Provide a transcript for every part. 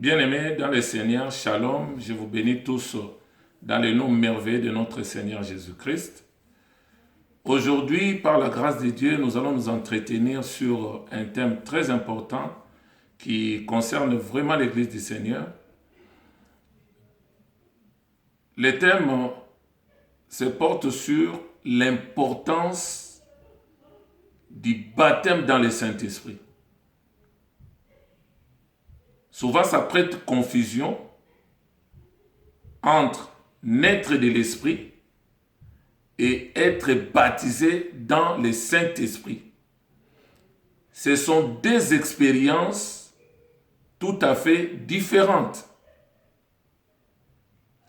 Bien-aimés dans le Seigneur, Shalom, je vous bénis tous dans le nom merveilleux de notre Seigneur Jésus-Christ. Aujourd'hui, par la grâce de Dieu, nous allons nous entretenir sur un thème très important qui concerne vraiment l'Église du Seigneur. Le thème se porte sur l'importance du baptême dans le Saint-Esprit. Souvent, ça prête confusion entre naître de l'Esprit et être baptisé dans le Saint-Esprit. Ce sont deux expériences tout à fait différentes.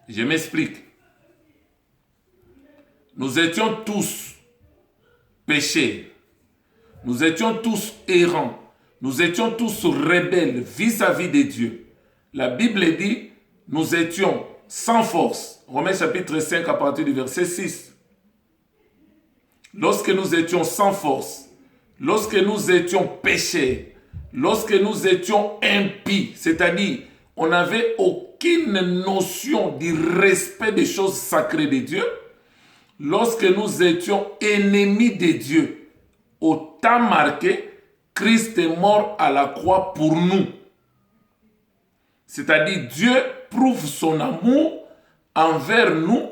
Je m'explique. Nous étions tous péchés. Nous étions tous errants. Nous étions tous rebelles vis-à-vis de Dieu. La Bible dit, nous étions sans force. Romains chapitre 5 à partir du verset 6. Lorsque nous étions sans force, lorsque nous étions péchés, lorsque nous étions impies, c'est-à-dire on n'avait aucune notion du respect des choses sacrées de Dieu, lorsque nous étions ennemis de Dieu, au temps marqué, Christ est mort à la croix pour nous. C'est-à-dire Dieu prouve son amour envers nous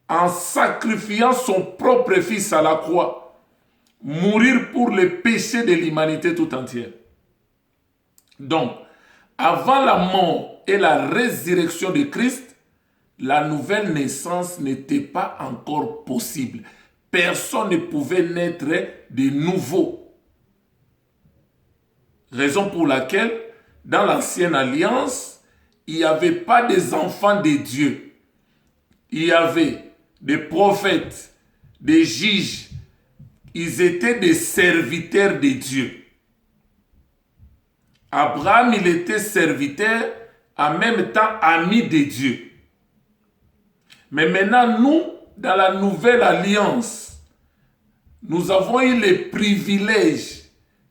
en sacrifiant son propre fils à la croix, mourir pour les péchés de l'humanité tout entière. Donc, avant la mort et la résurrection de Christ, la nouvelle naissance n'était pas encore possible. Personne ne pouvait naître de nouveau. Raison pour laquelle, dans l'ancienne alliance, il n'y avait pas des enfants de Dieu. Il y avait des prophètes, des juges. Ils étaient des serviteurs de Dieu. Abraham, il était serviteur, en même temps ami de Dieu. Mais maintenant, nous, dans la nouvelle alliance, nous avons eu le privilège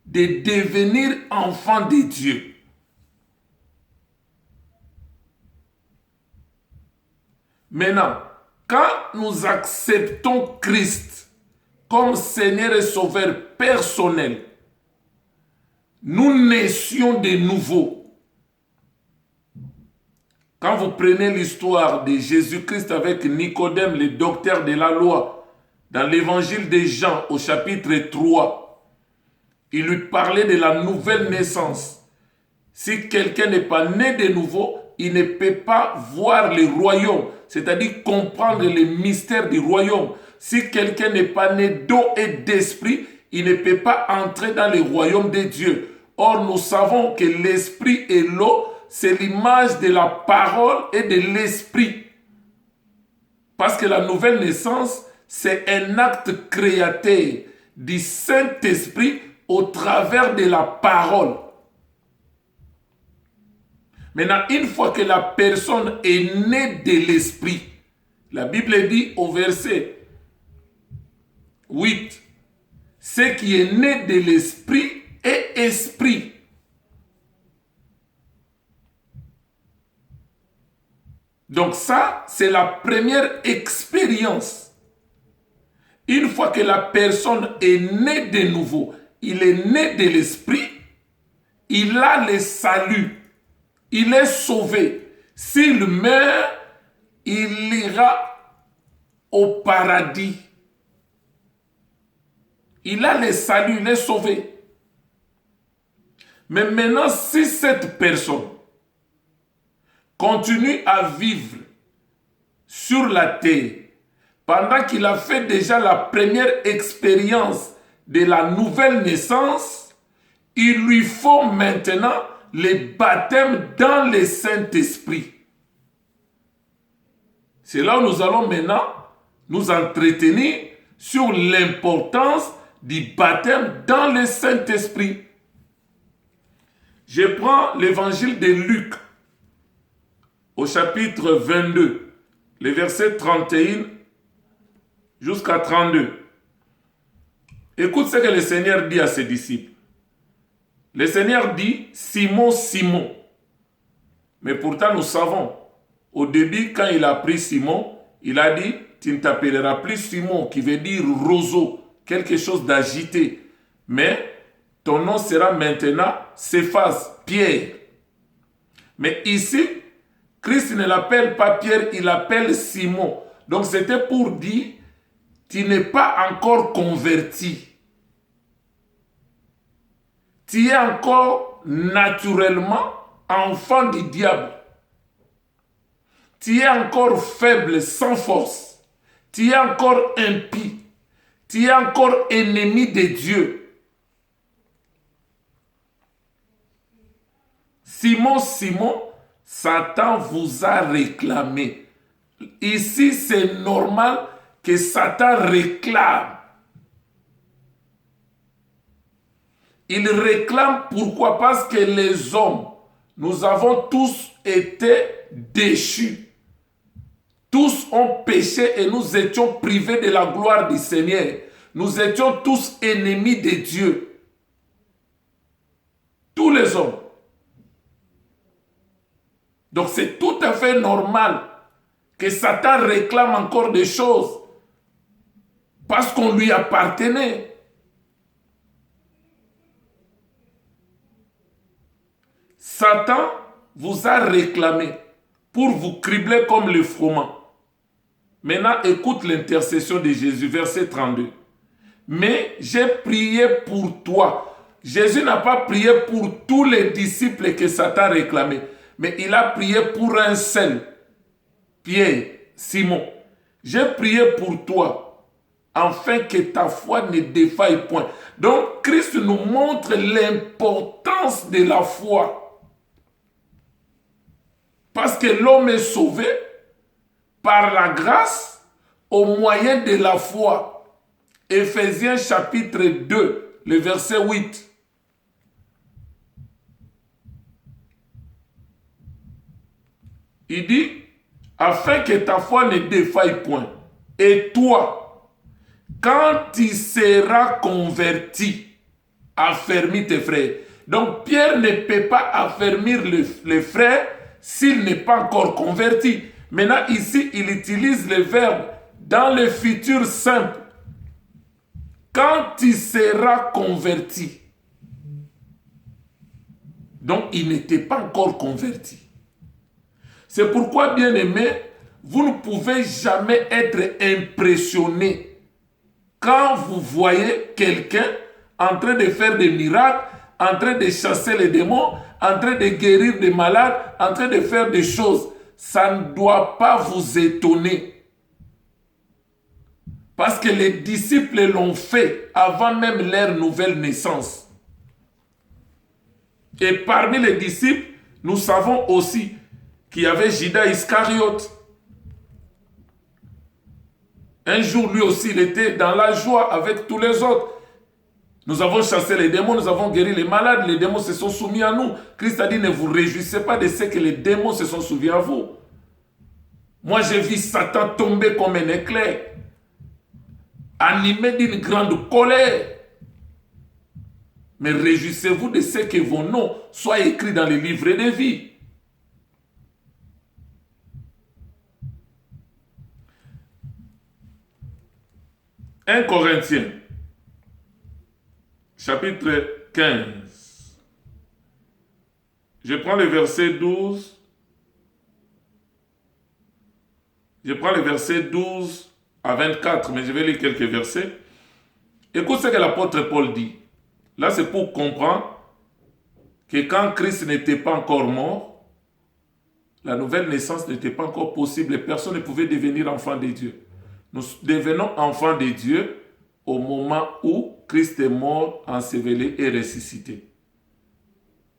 de devenir enfants de Dieu. Maintenant, quand nous acceptons Christ comme Seigneur et Sauveur personnel, nous naissions de nouveau. Quand vous prenez l'histoire de Jésus-Christ avec Nicodème, le docteur de la loi, dans l'évangile de Jean au chapitre 3, il lui parlait de la nouvelle naissance. Si quelqu'un n'est pas né de nouveau, il ne peut pas voir le royaume, c'est-à-dire comprendre les mystères du royaume. Si quelqu'un n'est pas né d'eau et d'esprit, il ne peut pas entrer dans le royaume de Dieu. Or, nous savons que l'esprit et l'eau, c'est l'image de la parole et de l'esprit. Parce que la nouvelle naissance, c'est un acte créateur du Saint-Esprit au travers de la parole. Maintenant, une fois que la personne est née de l'esprit, la Bible dit au verset 8, ce qui est né de l'esprit est esprit. Donc ça, c'est la première expérience. Une fois que la personne est née de nouveau, il est né de l'esprit, il a le salut, il est sauvé. S'il meurt, il ira au paradis. Il a le salut, il est sauvé. Mais maintenant, si cette personne continue à vivre sur la terre, pendant qu'il a fait déjà la première expérience de la nouvelle naissance, il lui faut maintenant le baptême dans le Saint-Esprit. C'est là où nous allons maintenant nous entretenir sur l'importance du baptême dans le Saint-Esprit. Je prends l'évangile de Luc au chapitre 22, les versets 31 jusqu'à 32. Écoute ce que le Seigneur dit à ses disciples. Le Seigneur dit Simon, Simon. Mais pourtant nous savons, au début quand il a pris Simon, il a dit tu ne t'appelleras plus Simon, qui veut dire roseau, quelque chose d'agité. Mais ton nom sera maintenant Céphas, Pierre. Mais ici, Christ ne l'appelle pas Pierre, il l'appelle Simon. Donc c'était pour dire, tu n'es pas encore converti. Tu es encore naturellement enfant du diable. Tu es encore faible, sans force. Tu es encore impie. Tu es encore ennemi de Dieu. Simon, Simon, Satan vous a réclamé. Ici, c'est normal que Satan réclame. Il réclame pourquoi? Parce que les hommes, nous avons tous été déchus. Tous ont péché et nous étions privés de la gloire du Seigneur. Nous étions tous ennemis de Dieu. Tous les hommes. Donc c'est tout à fait normal que Satan réclame encore des choses parce qu'on lui appartenait. Satan vous a réclamé pour vous cribler comme le froment. Maintenant, écoute l'intercession de Jésus, verset 32. Mais j'ai prié pour toi. Jésus n'a pas prié pour tous les disciples que Satan réclamait, mais il a prié pour un seul, Pierre, Simon. J'ai prié pour toi, afin que ta foi ne défaille point. Donc, Christ nous montre l'importance de la foi. Parce que l'homme est sauvé par la grâce au moyen de la foi. Éphésiens chapitre 2, le verset 8. Il dit, afin que ta foi ne défaille point. Et toi, quand tu seras converti, affermis tes frères. Donc Pierre ne peut pas affermir les frères s'il n'est pas encore converti. Maintenant ici, il utilise le verbe dans le futur simple. Quand tu seras converti. Donc il n'était pas encore converti. C'est pourquoi, bien-aimés, vous ne pouvez jamais être impressionné quand vous voyez quelqu'un en train de faire des miracles, en train de chasser les démons, en train de guérir des malades, en train de faire des choses. Ça ne doit pas vous étonner. Parce que les disciples l'ont fait avant même leur nouvelle naissance. Et parmi les disciples, nous savons aussi qu'il y avait Judas Iscariote. Un jour, lui aussi, il était dans la joie avec tous les autres. Nous avons chassé les démons, nous avons guéri les malades, les démons se sont soumis à nous. Christ a dit, ne vous réjouissez pas de ce que les démons se sont soumis à vous. Moi, j'ai vu Satan tomber comme un éclair, animé d'une grande colère. Mais réjouissez-vous de ce que vos noms soient écrits dans les livrets de vie. « 1 Corinthiens, chapitre 15. Je prends le verset 12. Je prends le verset 12 à 24, mais je vais lire quelques versets. Écoute ce que l'apôtre Paul dit. Là, c'est pour comprendre que quand Christ n'était pas encore mort, la nouvelle naissance n'était pas encore possible et personne ne pouvait devenir enfant de Dieu. Nous devenons enfants de Dieu au moment où Christ est mort, enseveli et ressuscité.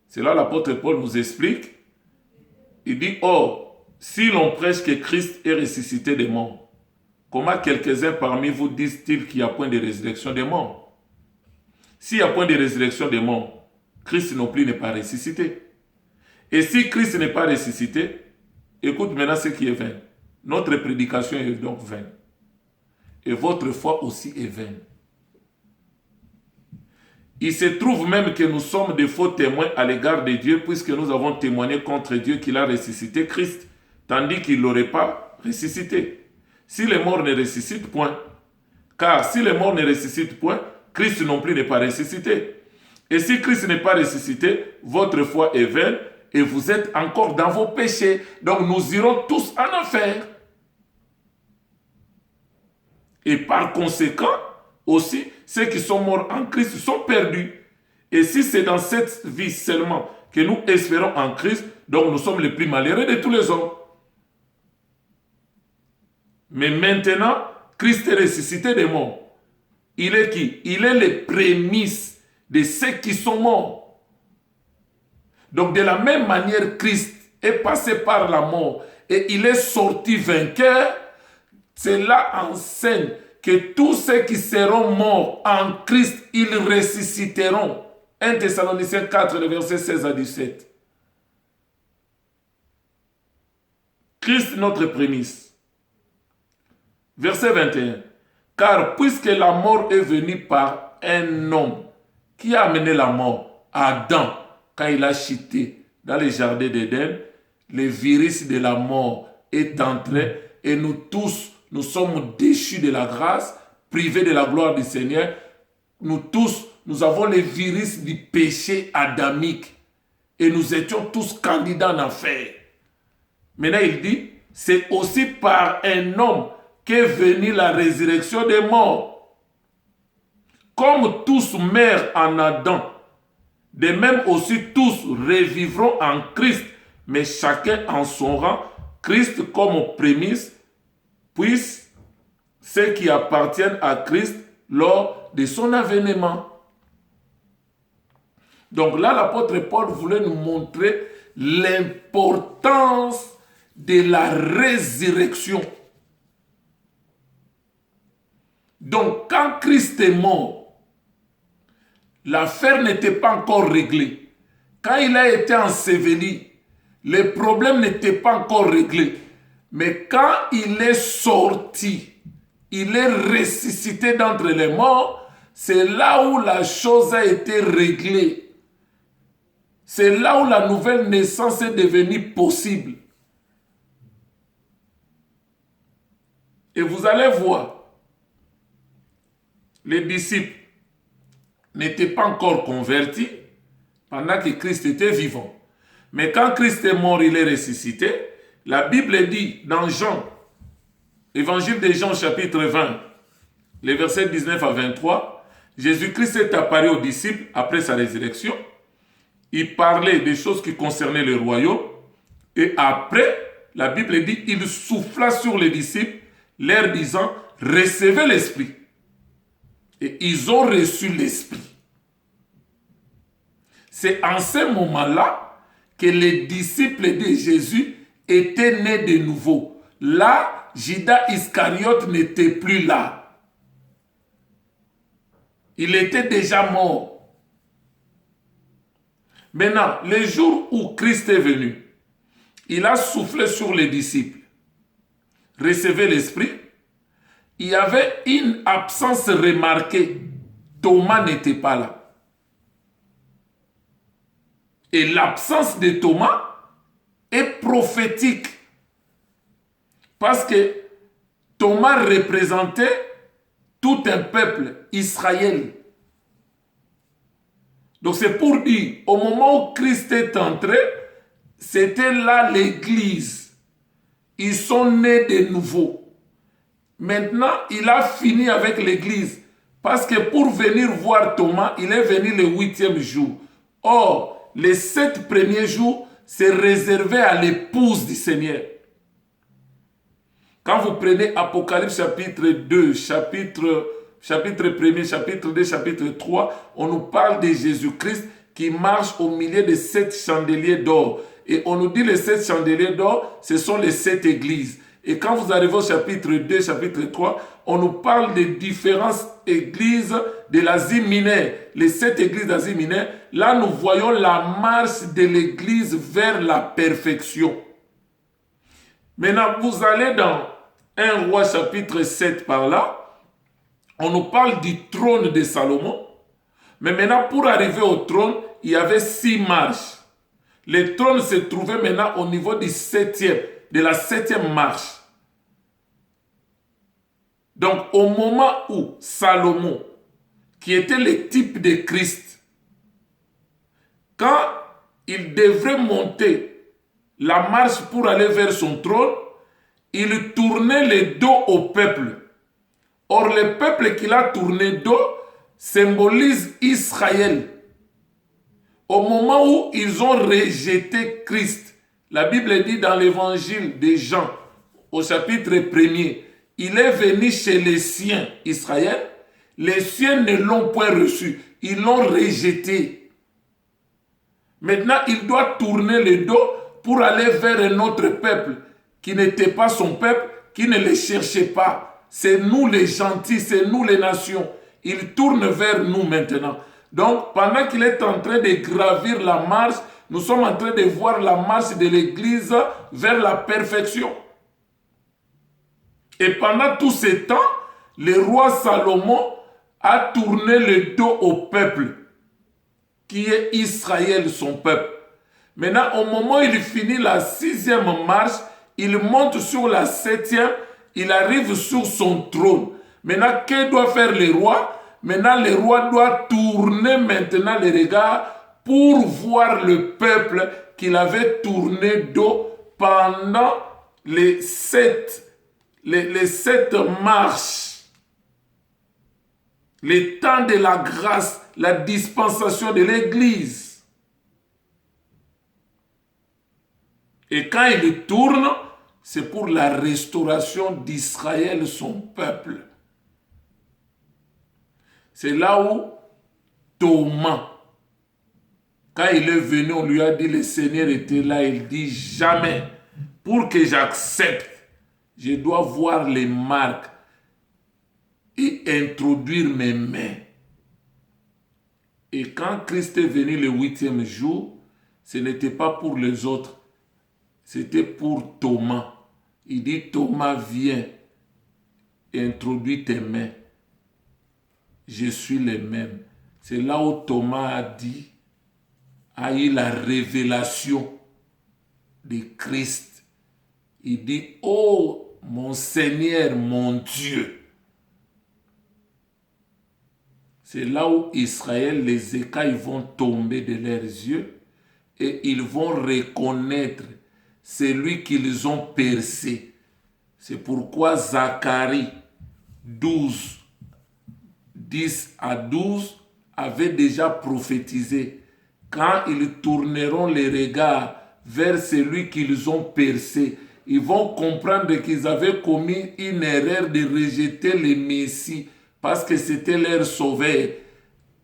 C'est là l'apôtre Paul nous explique. Il dit, or, si l'on prêche que Christ est ressuscité des morts, comment quelques-uns parmi vous disent-ils qu'il n'y a point de résurrection des morts? S'il n'y a point de résurrection des morts, Christ non plus n'est pas ressuscité. Et si Christ n'est pas ressuscité, écoute maintenant ce qui est vain. Notre prédication est donc vaine. Et votre foi aussi est vaine. Il se trouve même que nous sommes des faux témoins à l'égard de Dieu, puisque nous avons témoigné contre Dieu qu'il a ressuscité Christ, tandis qu'il ne l'aurait pas ressuscité. Si les morts ne ressuscitent point, car si les morts ne ressuscitent point, Christ non plus n'est pas ressuscité. Et si Christ n'est pas ressuscité, votre foi est vaine et vous êtes encore dans vos péchés. Donc nous irons tous en enfer. Et par conséquent, aussi, ceux qui sont morts en Christ sont perdus. Et si c'est dans cette vie seulement que nous espérons en Christ, donc nous sommes les plus malheureux de tous les hommes. Mais maintenant, Christ est ressuscité des morts. Il est qui? Il est les prémices de ceux qui sont morts. Donc de la même manière, Christ est passé par la mort et il est sorti vainqueur. Cela enseigne que tous ceux qui seront morts en Christ, ils ressusciteront. 1 Thessaloniciens 4, le verset 16 à 17. Christ, notre prémisse. Verset 21. Car puisque la mort est venue par un homme, qui a amené la mort? Adam, quand il a chuté dans le jardin d'Éden, le virus de la mort est entré et nous tous, nous sommes déchus de la grâce, privés de la gloire du Seigneur. Nous tous, nous avons le virus du péché adamique et nous étions tous candidats en enfer. Maintenant, il dit, c'est aussi par un homme qu'est venue la résurrection des morts. Comme tous meurent en Adam, de même aussi tous revivront en Christ, mais chacun en son rang, Christ comme prémisse, puis ceux qui appartiennent à Christ lors de son avènement. Donc là, l'apôtre Paul voulait nous montrer l'importance de la résurrection. Donc quand Christ est mort, l'affaire n'était pas encore réglée. Quand il a été enseveli, les problèmes n'étaient pas encore réglés. Mais quand il est sorti, il est ressuscité d'entre les morts, c'est là où la chose a été réglée. C'est là où la nouvelle naissance est devenue possible. Et vous allez voir, les disciples n'étaient pas encore convertis pendant que Christ était vivant. Mais quand Christ est mort, il est ressuscité. La Bible dit dans Jean, Évangile de Jean chapitre 20, les versets 19 à 23, Jésus-Christ est apparu aux disciples après sa résurrection. Il parlait des choses qui concernaient le royaume. Et après, la Bible dit, il souffla sur les disciples, leur disant, recevez l'Esprit. Et ils ont reçu l'Esprit. C'est en ce moment-là que les disciples de Jésus étaient nés de nouveau. Là, Judas Iscariote n'était plus là. Il était déjà mort. Maintenant, le jour où Christ est venu, il a soufflé sur les disciples. Recevez l'Esprit. Il y avait une absence remarquée. Thomas n'était pas là. Et l'absence de Thomas est prophétique. Parce que Thomas représentait tout un peuple, Israël. Donc c'est pour dire, au moment où Christ est entré, c'était là l'église. Ils sont nés de nouveau. Maintenant, il a fini avec l'église. Parce que pour venir voir Thomas, il est venu le 8e jour. Or, les 7 premiers jours, c'est réservé à l'épouse du Seigneur. Quand vous prenez Apocalypse chapitre 2, chapitre 1er, chapitre 2, chapitre 3, on nous parle de Jésus-Christ qui marche au milieu de 7 chandeliers d'or. Et on nous dit les 7 chandeliers d'or, ce sont les 7 églises. Et quand vous arrivez au chapitre 2, chapitre 3, on nous parle des différentes églises de l'Asie mineure. Les 7 églises d'Asie mineure, là nous voyons la marche de l'église vers la perfection. Maintenant, vous allez dans 1 Roi chapitre 7 par là, on nous parle du trône de Salomon. Mais maintenant, pour arriver au trône, il y avait 6 marches. Le trône se trouvait maintenant au niveau de la septième marche. Donc, au moment où Salomon, qui était le type de Christ, quand il devrait monter la marche pour aller vers son trône, il tournait le dos au peuple. Or, le peuple qu'il a tourné dos symbolise Israël. Au moment où ils ont rejeté Christ, la Bible dit dans l'évangile de Jean, au chapitre 1er, il est venu chez les siens, Israël, les siens ne l'ont point reçu, ils l'ont rejeté. Maintenant, il doit tourner le dos pour aller vers un autre peuple qui n'était pas son peuple, qui ne le cherchait pas. C'est nous les gentils, c'est nous les nations. Il tourne vers nous maintenant. Donc, pendant qu'il est en train de gravir la marche, nous sommes en train de voir la marche de l'Église vers la perfection. Et pendant tout ce temps, le roi Salomon a tourné le dos au peuple, qui est Israël, son peuple. Maintenant, au moment où il finit la 6e marche, il monte sur la 7e, il arrive sur son trône. Maintenant, que doit faire le roi? Maintenant, le roi doit tourner maintenant les regards pour voir le peuple qu'il avait tourné dos pendant les 7 marches. Le temps de la grâce, la dispensation de l'Église. Et quand il tourne, c'est pour la restauration d'Israël, son peuple. C'est là où Thomas, quand il est venu, on lui a dit, le Seigneur était là, il dit, jamais, pour que j'accepte, je dois voir les marques et introduire mes mains. Et quand Christ est venu le 8e jour, ce n'était pas pour les autres, c'était pour Thomas. Il dit, Thomas, viens et introduis tes mains. Je suis le même. C'est là où Thomas a eu la révélation de Christ. Il dit, oh mon Seigneur, mon Dieu. C'est là où Israël, les écailles vont tomber de leurs yeux et ils vont reconnaître celui qu'ils ont percé. C'est pourquoi Zacharie 12, 10 à 12 avait déjà prophétisé. Quand ils tourneront les regards vers celui qu'ils ont percé, ils vont comprendre qu'ils avaient commis une erreur de rejeter le Messie parce que c'était leur sauveur.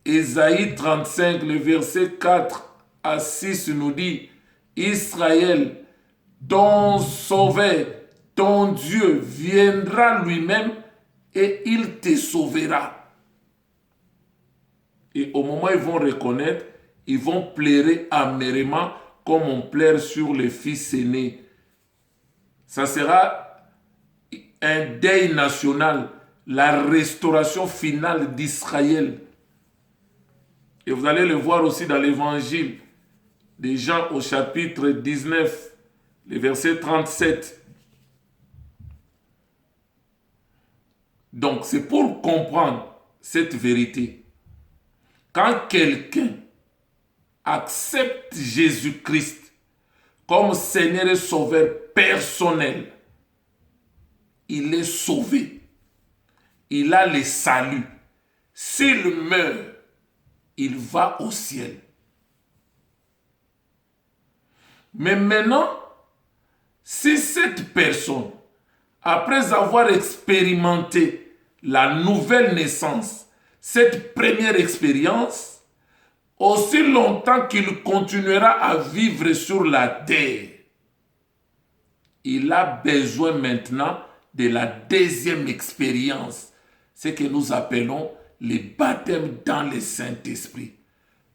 Ésaïe 35, le verset 4 à 6 nous dit, Israël, ton sauveur, ton Dieu viendra lui-même et il te sauvera. Et au moment où ils vont reconnaître, ils vont pleurer amèrement comme on pleure sur les fils aînés. Ça sera un deuil national, la restauration finale d'Israël. Et vous allez le voir aussi dans l'évangile de Jean au chapitre 19, le verset 37. Donc c'est pour comprendre cette vérité. Quand quelqu'un accepte Jésus-Christ comme Seigneur et Sauveur personnel, il est sauvé. Il a le salut. S'il meurt, il va au ciel. Mais maintenant, si cette personne, après avoir expérimenté la nouvelle naissance, cette première expérience, aussi longtemps qu'il continuera à vivre sur la terre, il a besoin maintenant de la deuxième expérience, ce que nous appelons le baptême dans le Saint-Esprit.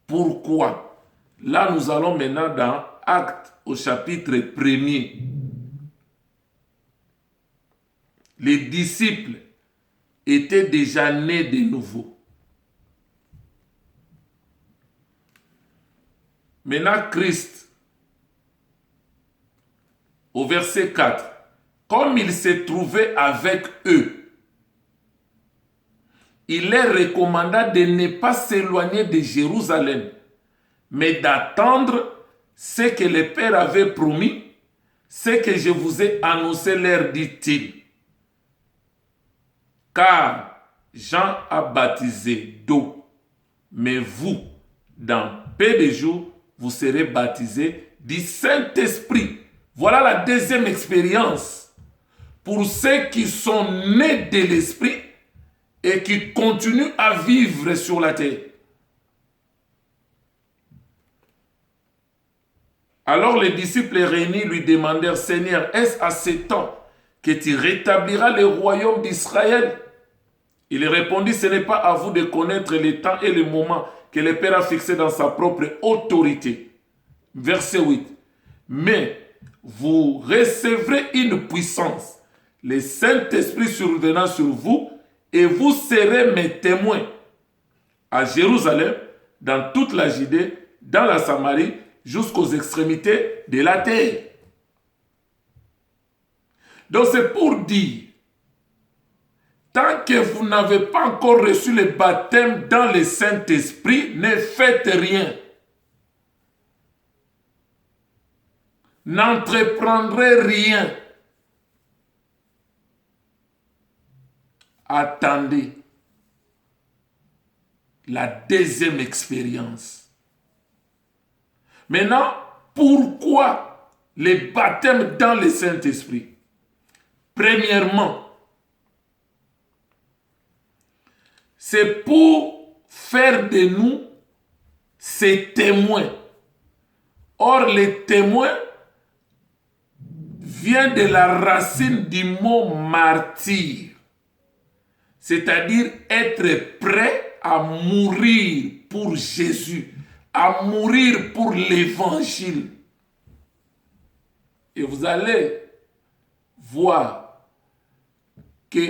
Pourquoi? Là, nous allons maintenant dans Actes au chapitre 1er. Les disciples étaient déjà nés de nouveau. Maintenant, Christ, au verset 4, comme il s'est trouvé avec eux, il leur recommanda de ne pas s'éloigner de Jérusalem, mais d'attendre ce que le Père avait promis, ce que je vous ai annoncé, leur dit-il. Car Jean a baptisé d'eau, mais vous, dans peu de jours, vous serez baptisés du Saint-Esprit. Voilà la deuxième expérience pour ceux qui sont nés de l'Esprit et qui continuent à vivre sur la terre. Alors les disciples réunis lui demandèrent, Seigneur, est-ce à ce temps que tu rétabliras le royaume d'Israël? Il répondit, ce n'est pas à vous de connaître les temps et les moments que le Père a fixés dans sa propre autorité. Verset 8. Mais vous recevrez une puissance, le Saint-Esprit survenant sur vous, et vous serez mes témoins à Jérusalem, dans toute la Judée, dans la Samarie, jusqu'aux extrémités de la terre. Donc c'est pour dire, tant que vous n'avez pas encore reçu le baptême dans le Saint-Esprit, ne faites rien. N'entreprendrez rien. Attendez la deuxième expérience. Maintenant, pourquoi le baptême dans le Saint-Esprit? Premièrement, c'est pour faire de nous ces témoins. Or, les témoins vient de la racine du mot martyr, c'est-à-dire être prêt à mourir pour Jésus, à mourir pour l'évangile. Et vous allez voir que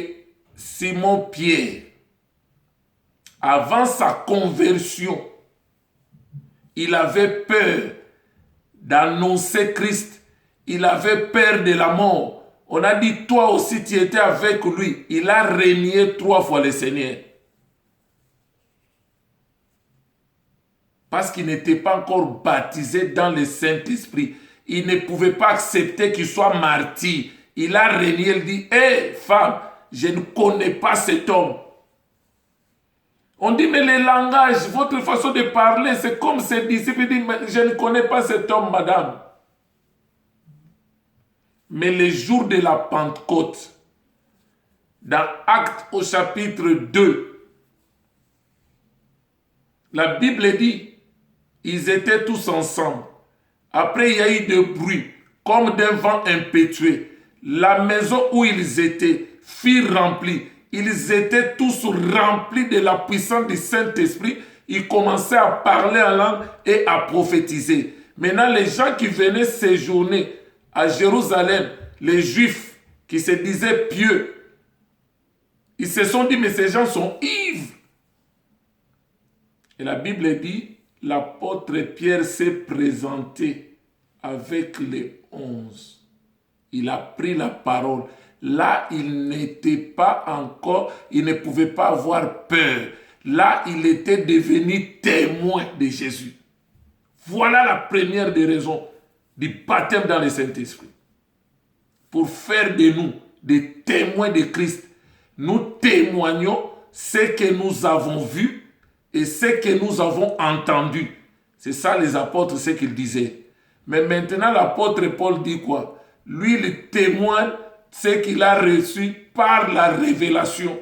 Simon-Pierre, avant sa conversion, il avait peur d'annoncer Christ. Il avait peur de la mort. On a dit, toi aussi tu étais avec lui. Il a renié 3 fois le Seigneur. Parce qu'il n'était pas encore baptisé dans le Saint-Esprit. Il ne pouvait pas accepter qu'il soit martyr. Il a renié, il dit, hé femme, je ne connais pas cet homme. On dit, mais le langage, votre façon de parler, c'est comme ses disciples disent, je ne connais pas cet homme, madame. Mais le jour de la Pentecôte, dans Actes au chapitre 2, la Bible dit, ils étaient tous ensemble. Après, il y a eu des bruits, comme d'un vent impétueux. La maison où ils étaient fut remplie. Ils étaient tous remplis de la puissance du Saint-Esprit. Ils commençaient à parler en langue et à prophétiser. Maintenant, les gens qui venaient séjourner à Jérusalem, les Juifs qui se disaient pieux, ils se sont dit, mais ces gens sont ivres. Et la Bible dit, l'apôtre Pierre s'est présenté avec les 11. Il a pris la parole. Là, il n'était pas encore, il ne pouvait pas avoir peur. Là, il était devenu témoin de Jésus. Voilà la première des raisons du baptême dans le Saint-Esprit. Pour faire de nous des témoins de Christ. Nous témoignons ce que nous avons vu et ce que nous avons entendu. C'est ça les apôtres, ce qu'ils disaient. Mais maintenant, l'apôtre Paul dit quoi? Lui, il témoigne ce qu'il a reçu par la révélation.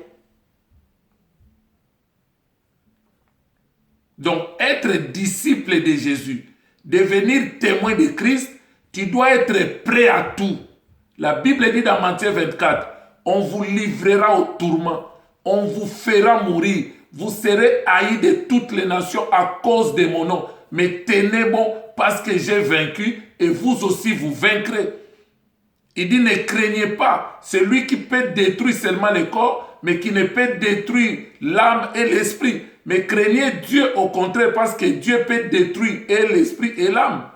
Donc, être disciple de Jésus, devenir témoin de Christ, tu dois être prêt à tout. La Bible dit dans Matthieu 24, on vous livrera au tourment, on vous fera mourir, vous serez haïs de toutes les nations à cause de mon nom. Mais tenez bon parce que j'ai vaincu et vous aussi vous vaincrez. Il dit, ne craignez pas, celui qui peut détruire seulement le corps, mais qui ne peut détruire l'âme et l'esprit. Mais craignez Dieu au contraire parce que Dieu peut détruire et l'esprit et l'âme.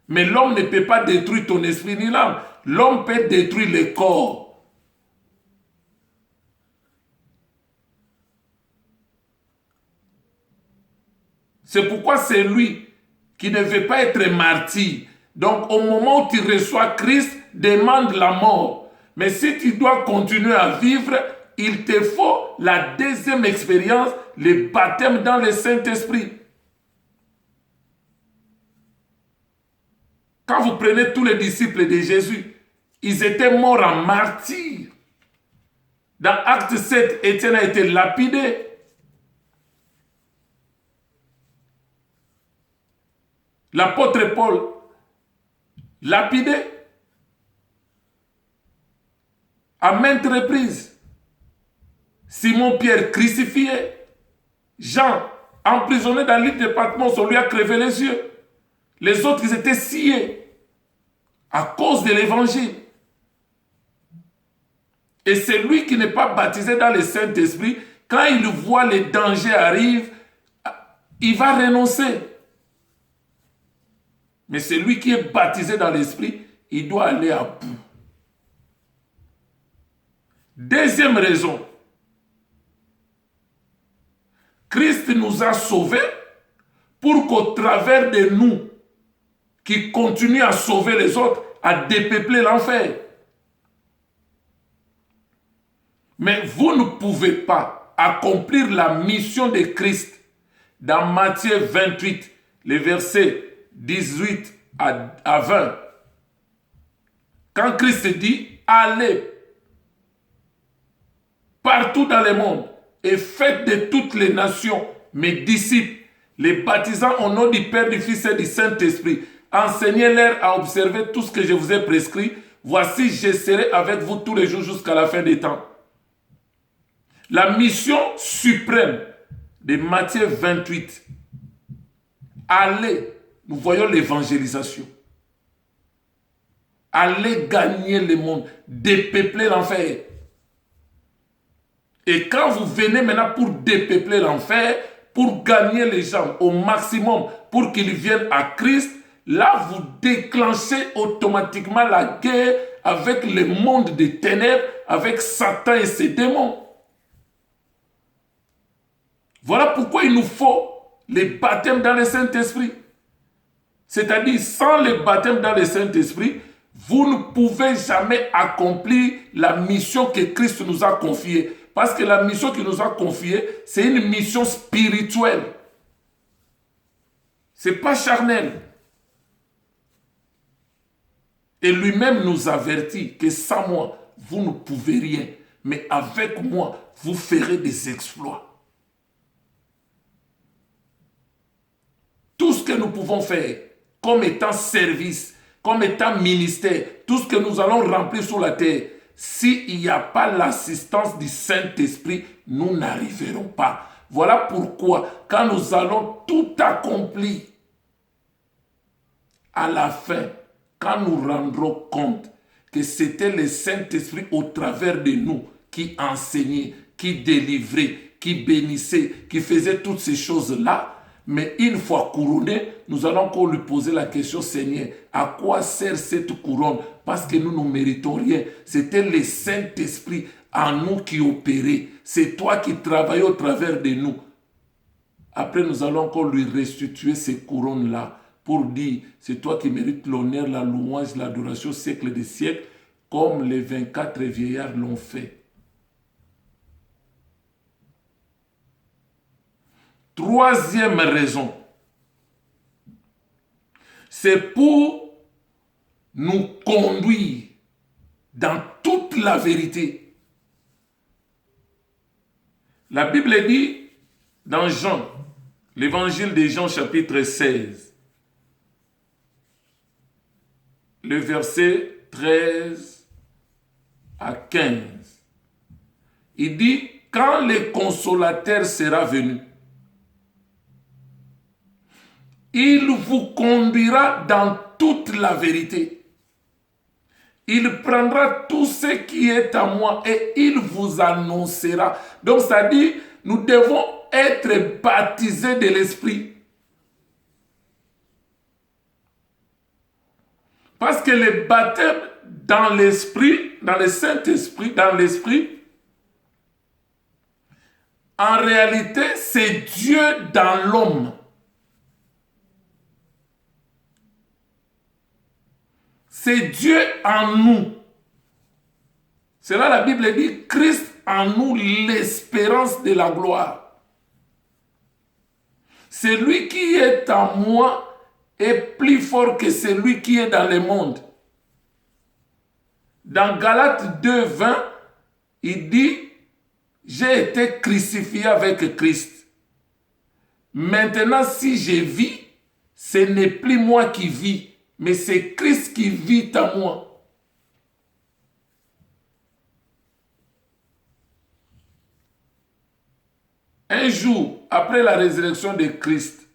Mais l'homme ne peut pas détruire ton esprit ni l'âme. L'homme peut détruire le corps. C'est pourquoi c'est lui qui ne veut pas être martyr. Donc au moment où tu reçois Christ, demande la mort. Mais si tu dois continuer à vivre, il te faut la deuxième expérience, le baptême dans le Saint-Esprit. Quand vous prenez tous les disciples de Jésus, ils étaient morts en martyrs. Dans Acte 7, Étienne a été lapidé. L'apôtre Paul, lapidé. À maintes reprises. Simon-Pierre crucifié. Jean, emprisonné dans l'île de Patmos, on lui a crevé les yeux. Les autres, ils étaient sciés à cause de l'évangile. Et c'est lui qui n'est pas baptisé dans le Saint-Esprit. Quand il voit les dangers arriver, il va renoncer. Mais celui qui est baptisé dans l'Esprit, il doit aller à bout. Deuxième raison. Christ nous a sauvés pour qu'au travers de nous, qui continuent à sauver les autres, à dépeupler l'enfer. Mais vous ne pouvez pas accomplir la mission de Christ. Dans Matthieu 28, les versets 18 à 20. Quand Christ dit, allez partout dans le monde et faites de toutes les nations mes disciples, les baptisant au nom du Père, du Fils et du Saint-Esprit. Enseignez-leur à observer tout ce que je vous ai prescrit. Voici, je serai avec vous tous les jours jusqu'à la fin des temps. La mission suprême de Matthieu 28. Allez, nous voyons l'évangélisation. Allez gagner le monde, dépeupler l'enfer. Et quand vous venez maintenant pour dépeupler l'enfer, pour gagner les gens au maximum, pour qu'ils viennent à Christ, là vous déclenchez automatiquement la guerre avec le monde des ténèbres, avec Satan et ses démons. Voilà pourquoi il nous faut les baptêmes dans le Saint-Esprit. C'est-à-dire, sans le baptême dans le Saint-Esprit, vous ne pouvez jamais accomplir la mission que Christ nous a confiée. Parce que la mission qu'il nous a confiée, c'est une mission spirituelle. Ce n'est pas charnel. Et lui-même nous avertit que sans moi, vous ne pouvez rien. Mais avec moi, vous ferez des exploits. Tout ce que nous pouvons faire, comme étant service, comme étant ministère, tout ce que nous allons remplir sur la terre, s'il n'y a pas l'assistance du Saint-Esprit, nous n'arriverons pas. Voilà pourquoi, quand nous allons tout accomplir, à la fin, quand nous rendrons compte que c'était le Saint-Esprit au travers de nous qui enseignait, qui délivrait, qui bénissait, qui faisait toutes ces choses-là, mais une fois couronné, nous allons encore lui poser la question, Seigneur, à quoi sert cette couronne? Parce que nous ne méritons rien. C'était le Saint-Esprit en nous qui opérait. C'est toi qui travaillais au travers de nous. Après, nous allons encore lui restituer ces couronnes-là pour dire, c'est toi qui mérites l'honneur, la louange, l'adoration, siècle des siècles, comme les 24 vieillards l'ont fait. Troisième raison, c'est pour nous conduire dans toute la vérité. La Bible dit dans Jean, l'évangile de Jean chapitre 16, le verset 13 à 15, il dit, quand le consolateur sera venu, il vous conduira dans toute la vérité. Il prendra tout ce qui est à moi et il vous annoncera. Donc, c'est-à-dire, nous devons être baptisés de l'Esprit. Parce que le baptême dans l'Esprit, dans le Saint-Esprit, dans l'Esprit, en réalité, c'est Dieu dans l'homme. C'est Dieu en nous. C'est là la Bible dit, Christ en nous, l'espérance de la gloire. Celui qui est en moi est plus fort que celui qui est dans le monde. Dans Galates 2:20, il dit, j'ai été crucifié avec Christ. Maintenant, si je vis, ce n'est plus moi qui vis, mais c'est Christ qui vit en moi. Un jour, après la résurrection de Christ,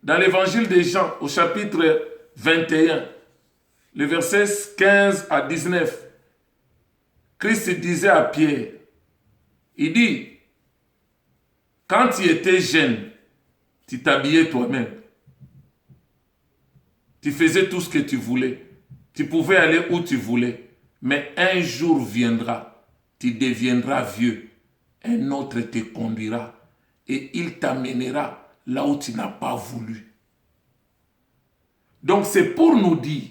dans l'évangile de Jean, au chapitre 21, le verset 15 à 19, Christ disait à Pierre, il dit, quand tu étais jeune, tu t'habillais toi-même. Tu faisais tout ce que tu voulais. Tu pouvais aller où tu voulais. Mais un jour viendra, tu deviendras vieux. Un autre te conduira et il t'amènera là où tu n'as pas voulu. Donc c'est pour nous dire,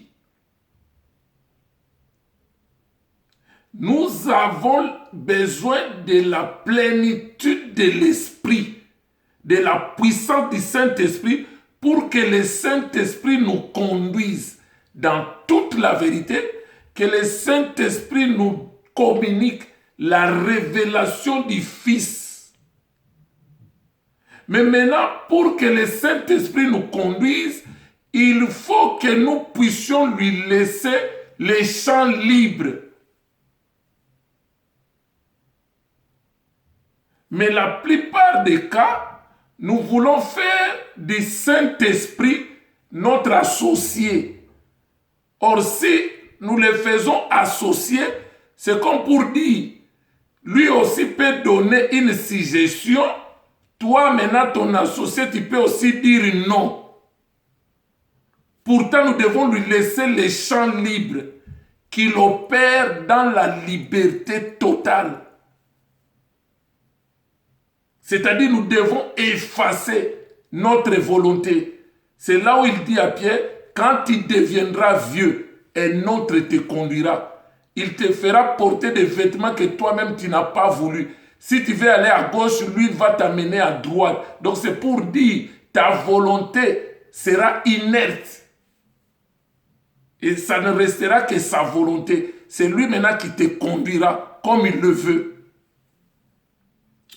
nous avons besoin de la plénitude de l'Esprit, de la puissance du Saint-Esprit pour que le Saint-Esprit nous conduise dans toute la vérité, que le Saint-Esprit nous communique la révélation du Fils. Mais maintenant, pour que le Saint-Esprit nous conduise, il faut que nous puissions lui laisser les champs libres. Mais la plupart des cas, nous voulons faire du Saint-Esprit notre associé. Or, si nous le faisons associé, c'est comme pour dire, lui aussi peut donner une suggestion, toi maintenant ton associé, tu peux aussi dire non. Pourtant, nous devons lui laisser les champs libres, qu'il opère dans la liberté totale. C'est-à-dire, nous devons effacer notre volonté. C'est là où il dit à Pierre, quand tu deviendras vieux, un autre te conduira. Il te fera porter des vêtements que toi-même tu n'as pas voulu. Si tu veux aller à gauche, lui va t'amener à droite. Donc c'est pour dire, ta volonté sera inerte. Et ça ne restera que sa volonté. C'est lui maintenant qui te conduira comme il le veut.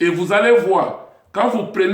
Et vous allez voir, quand vous prenez